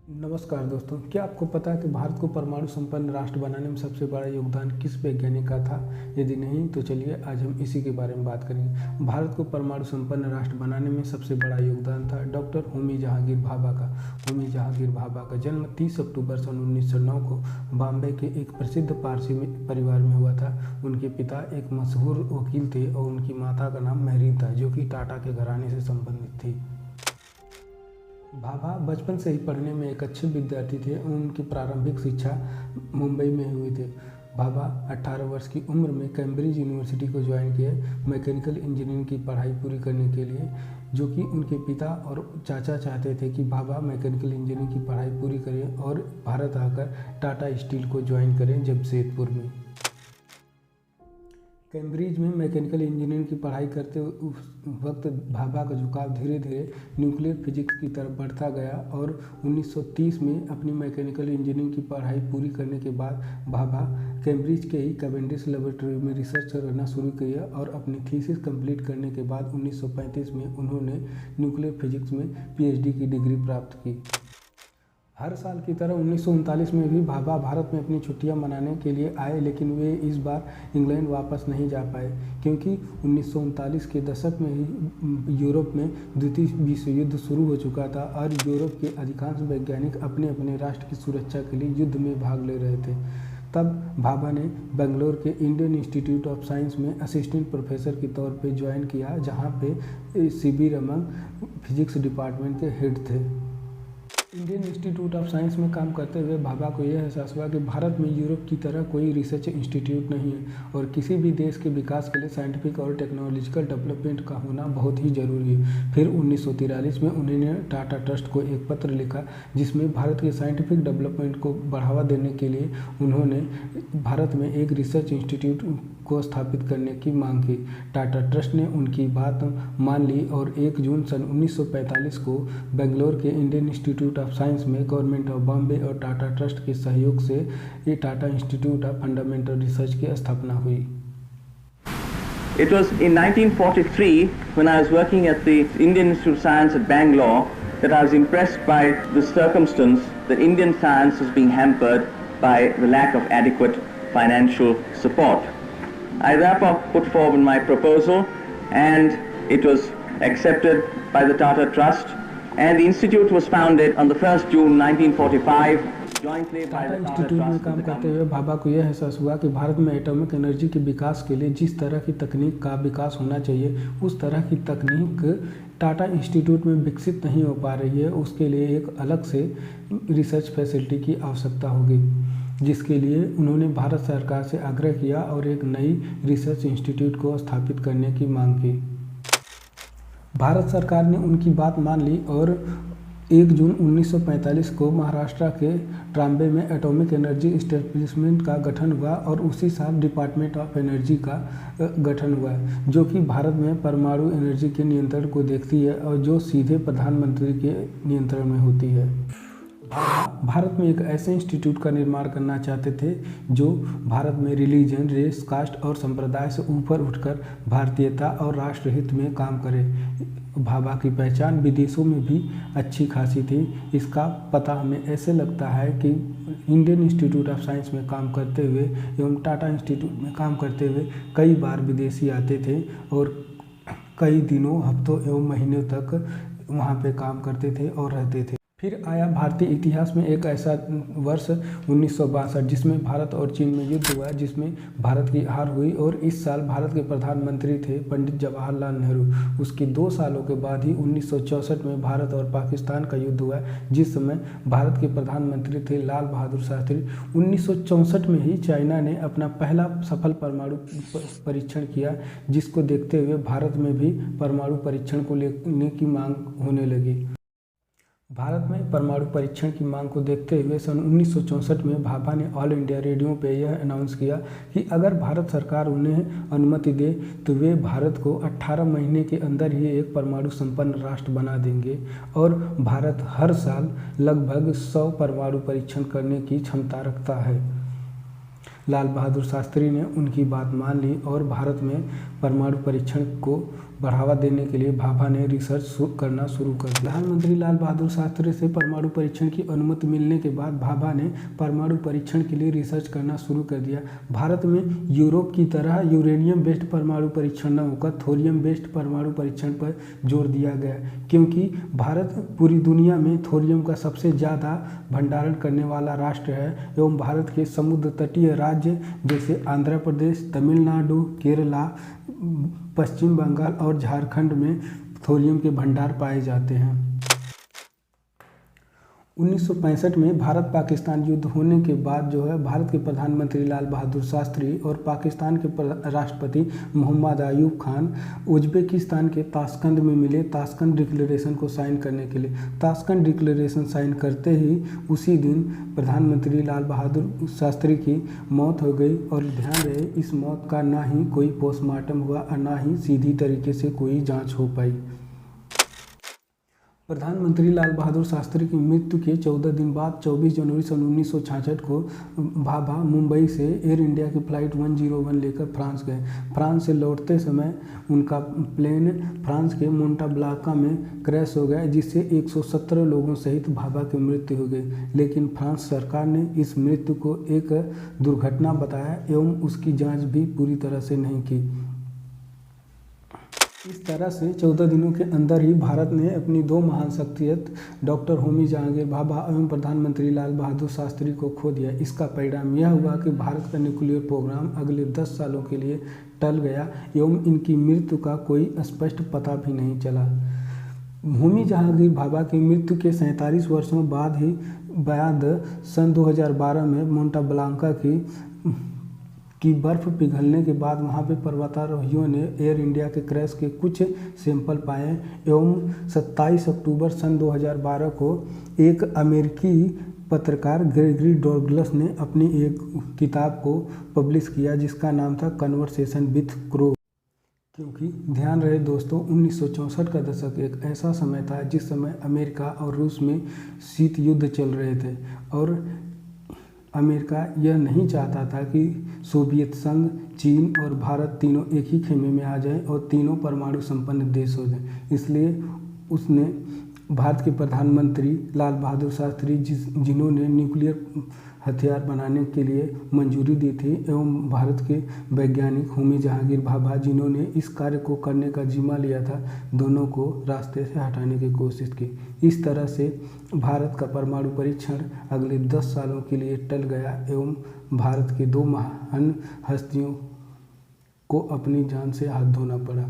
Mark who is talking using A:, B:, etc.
A: नमस्कार दोस्तों, क्या आपको पता है कि भारत को परमाणु संपन्न राष्ट्र बनाने में सबसे बड़ा योगदान किस वैज्ञानिक का था? यदि नहीं तो चलिए आज हम इसी के बारे में बात करेंगे। भारत को परमाणु संपन्न राष्ट्र बनाने में सबसे बड़ा योगदान था डॉक्टर होमी जहांगीर भाभा का। होमी जहांगीर भाभा का जन्म 30 अक्टूबर सन 1909 को बॉम्बे के एक प्रसिद्ध पारसी परिवार में हुआ था। उनके पिता एक मशहूर वकील थे और उनकी माता का नाम मेहरीन था, जो कि टाटा के घराने से संबंधित थी। भाभा बचपन से ही पढ़ने में एक अच्छे विद्यार्थी थे। उनकी प्रारंभिक शिक्षा मुंबई में हुई थी। भाभा 18 वर्ष की उम्र में कैम्ब्रिज यूनिवर्सिटी को ज्वाइन किए मैकेनिकल इंजीनियरिंग की पढ़ाई पूरी करने के लिए, जो कि उनके पिता और चाचा चाहते थे कि भाभा मैकेनिकल इंजीनियरिंग की पढ़ाई पूरी करें और भारत आकर टाटा स्टील को ज्वाइन करें जमशेदपुर में। कैम्ब्रिज में मैकेनिकल इंजीनियरिंग की पढ़ाई करते उस वक्त भाभा का झुकाव धीरे धीरे न्यूक्लियर फिजिक्स की तरफ बढ़ता गया और 1930 में अपनी मैकेनिकल इंजीनियरिंग की पढ़ाई पूरी करने के बाद भाभा कैम्ब्रिज के ही कैवेंडिश लेबोरेटरी में रिसर्च करना शुरू किया और अपनी थीसिस कंप्लीट करने के बाद 1935 में उन्होंने न्यूक्लियर फिजिक्स में पीएचडी की डिग्री प्राप्त की। हर साल की तरह 1939 में भी भाभा भारत में अपनी छुट्टियां मनाने के लिए आए, लेकिन वे इस बार इंग्लैंड वापस नहीं जा पाए क्योंकि 1939 के दशक में ही यूरोप में द्वितीय विश्व युद्ध शुरू हो चुका था और यूरोप के अधिकांश वैज्ञानिक अपने अपने राष्ट्र की सुरक्षा के लिए युद्ध में भाग ले रहे थे। तब भाभा ने बेंगलोर के इंडियन इंस्टीट्यूट ऑफ साइंस में असिस्टेंट प्रोफेसर के तौर पे ज्वाइन किया, जहाँ पे सीबी रमन फिजिक्स डिपार्टमेंट के हेड थे। इंडियन इंस्टीट्यूट ऑफ साइंस में काम करते हुए भाभा को यह एहसास हुआ कि भारत में यूरोप की तरह कोई रिसर्च इंस्टीट्यूट नहीं है और किसी भी देश के विकास के लिए साइंटिफिक और टेक्नोलॉजिकल डेवलपमेंट का होना बहुत ही ज़रूरी है। फिर 1943 में उन्होंने टाटा ट्रस्ट को एक पत्र लिखा, जिसमें भारत के साइंटिफिक डेवलपमेंट को बढ़ावा देने के लिए उन्होंने भारत में एक रिसर्च इंस्टीट्यूट को स्थापित करने की मांग की। टाटा ट्रस्ट ने उनकी बात मान ली और 1 जून सन 1945 को बेंगलोर के इंडियन इंस्टीट्यूट ऑफ साइंस में गवर्नमेंट ऑफ बॉम्बे और टाटा ट्रस्ट के सहयोग से ये Tata institute of fundamental research की स्थापना हुई।
B: It was in 1943 when I was working at the Indian Institute of Science at Bangalore that I was impressed by the circumstance that Indian science was being hampered by the lack of adequate financial support. I therefore put forward my proposal and it was accepted by the Tata Trust, and the institute was founded on the 1st June 1945 jointly by
A: Tata
B: the Tata
A: institute में
B: Trust
A: काम
B: and the
A: करते हुए भाभा को यह एहसास हुआ कि भारत में एटॉमिक एनर्जी के विकास के लिए जिस तरह की तकनीक का विकास होना चाहिए, उस तरह की तकनीक टाटा इंस्टीट्यूट में विकसित नहीं हो पा रही है। उसके लिए एक अलग से रिसर्च फैसिलिटी की आवश्यकता होगी, जिसके लिए उन्होंने भारत सरकार से आग्रह किया और एक नई रिसर्च इंस्टीट्यूट को स्थापित करने की मांग की। भारत सरकार ने उनकी बात मान ली और 1 जून 1945 को महाराष्ट्र के ट्राम्बे में एटॉमिक एनर्जी एस्टेब्लिशमेंट का गठन हुआ और उसी साल डिपार्टमेंट ऑफ एनर्जी का गठन हुआ, जो कि भारत में परमाणु एनर्जी के नियंत्रण को देखती है और जो सीधे प्रधानमंत्री के नियंत्रण में होती है। भारत में एक ऐसे इंस्टीट्यूट का निर्माण करना चाहते थे जो भारत में रिलीजन, रेस, कास्ट और संप्रदाय से ऊपर उठकर भारतीयता और राष्ट्रहित में काम करे। भाभा की पहचान विदेशों में भी अच्छी खासी थी। इसका पता हमें ऐसे लगता है कि इंडियन इंस्टीट्यूट ऑफ साइंस में काम करते हुए एवं टाटा इंस्टीट्यूट में काम करते हुए कई बार विदेशी आते थे और कई दिनों, हफ्तों एवं महीनों तक वहाँ पे काम करते थे और रहते थे। फिर आया भारतीय इतिहास में एक ऐसा वर्ष 1962 जिसमें भारत और चीन में युद्ध हुआ, जिसमें भारत की हार हुई और इस साल भारत के प्रधानमंत्री थे पंडित जवाहरलाल नेहरू। उसके 2 सालों के बाद ही 1964 में भारत और पाकिस्तान का युद्ध हुआ, जिस समय भारत के प्रधानमंत्री थे लाल बहादुर शास्त्री। 1964 में ही चाइना ने अपना पहला सफल परमाणु परीक्षण किया, जिसको देखते हुए भारत में भी परमाणु परीक्षण को लेने की मांग होने लगी। भारत में परमाणु परीक्षण की मांग को देखते हुए सन 1964 में भाभा ने ऑल इंडिया रेडियो पे यह अनाउंस किया कि अगर भारत सरकार उन्हें अनुमति दे तो वे भारत को 18 महीने के अंदर ही एक परमाणु संपन्न राष्ट्र बना देंगे और भारत हर साल लगभग 100 परमाणु परीक्षण करने की क्षमता रखता है। लाल बहादुर शास्त्री ने उनकी बात मान ली और भारत में परमाणु परीक्षण को बढ़ावा देने के लिए भाभा ने रिसर्च करना शुरू कर दिया। प्रधानमंत्री लाल बहादुर शास्त्री से परमाणु परीक्षण की अनुमति मिलने के बाद भाभा ने परमाणु परीक्षण के लिए रिसर्च करना शुरू कर दिया। भारत में यूरोप की तरह यूरेनियम बेस्ड परमाणु परीक्षण न होकर थोरियम बेस्ड परमाणु परीक्षण पर जोर दिया गया, क्योंकि भारत पूरी दुनिया में थोरियम का सबसे ज़्यादा भंडारण करने वाला राष्ट्र है एवं भारत के समुद्र तटीय राज्य जैसे आंध्र प्रदेश, तमिलनाडु, केरला, पश्चिम बंगाल और झारखंड में थोरियम के भंडार पाए जाते हैं। 1965 में भारत पाकिस्तान युद्ध होने के बाद जो है भारत के प्रधानमंत्री लाल बहादुर शास्त्री और पाकिस्तान के राष्ट्रपति मोहम्मद अयूब खान उज्बेकिस्तान के ताशकंद में मिले ताशकंद डिक्लेरेशन को साइन करने के लिए। ताशकंद डिक्लेरेशन साइन करते ही उसी दिन प्रधानमंत्री लाल बहादुर शास्त्री की मौत हो गई। और ध्यान रहे, इस मौत का ना ही कोई पोस्टमार्टम हुआ और ना ही सीधी तरीके से कोई जाँच हो पाई। प्रधानमंत्री लाल बहादुर शास्त्री की मृत्यु के 14 दिन बाद 24 जनवरी सन 1966 को भाभा मुंबई से एयर इंडिया की फ़्लाइट 101 लेकर फ्रांस गए। फ्रांस से लौटते समय उनका प्लेन फ्रांस के मोंटाब्लांका में क्रैश हो गया, जिससे 117 लोगों सहित भाभा की मृत्यु हो गई। लेकिन फ्रांस सरकार ने इस मृत्यु को एक दुर्घटना बताया एवं उसकी जाँच भी पूरी तरह से नहीं की। इस तरह से 14 दिनों के अंदर ही भारत ने अपनी दो महान शख्सियत डॉक्टर होमी जहांगीर भाभा एवं प्रधानमंत्री लाल बहादुर शास्त्री को खो दिया। इसका परिणाम यह हुआ कि भारत का न्यूक्लियर प्रोग्राम अगले 10 सालों के लिए टल गया एवं इनकी मृत्यु का कोई स्पष्ट पता भी नहीं चला। होमी जहांगीर भाभा की मृत्यु के 47 वर्षों बाद सन 2012 में मोंटाब्लांका की बर्फ़ पिघलने के बाद वहां पे पर्वतारोहियों ने एयर इंडिया के क्रैश के कुछ सैंपल पाए एवं 27 अक्टूबर सन 2012 को एक अमेरिकी पत्रकार ग्रेगरी डोगलस ने अपनी एक किताब को पब्लिश किया जिसका नाम था कन्वर्सेशन विथ क्रो। क्योंकि ध्यान रहे दोस्तों, 1964 का दशक एक ऐसा समय था जिस समय अमेरिका और रूस में शीत युद्ध चल रहे थे और अमेरिका यह नहीं चाहता था कि सोवियत संघ, चीन और भारत तीनों एक ही खेमे में आ जाएं और तीनों परमाणु संपन्न देश हो जाएं। इसलिए उसने भारत के प्रधानमंत्री लाल बहादुर शास्त्री जिन्होंने न्यूक्लियर हथियार बनाने के लिए मंजूरी दी थी एवं भारत के वैज्ञानिक होमी जहांगीर भाभा जिन्होंने इस कार्य को करने का जिम्मा लिया था, दोनों को रास्ते से हटाने की कोशिश की। इस तरह से भारत का परमाणु परीक्षण अगले 10 सालों के लिए टल गया एवं भारत की दो महान हस्तियों को अपनी जान से हाथ धोना पड़ा।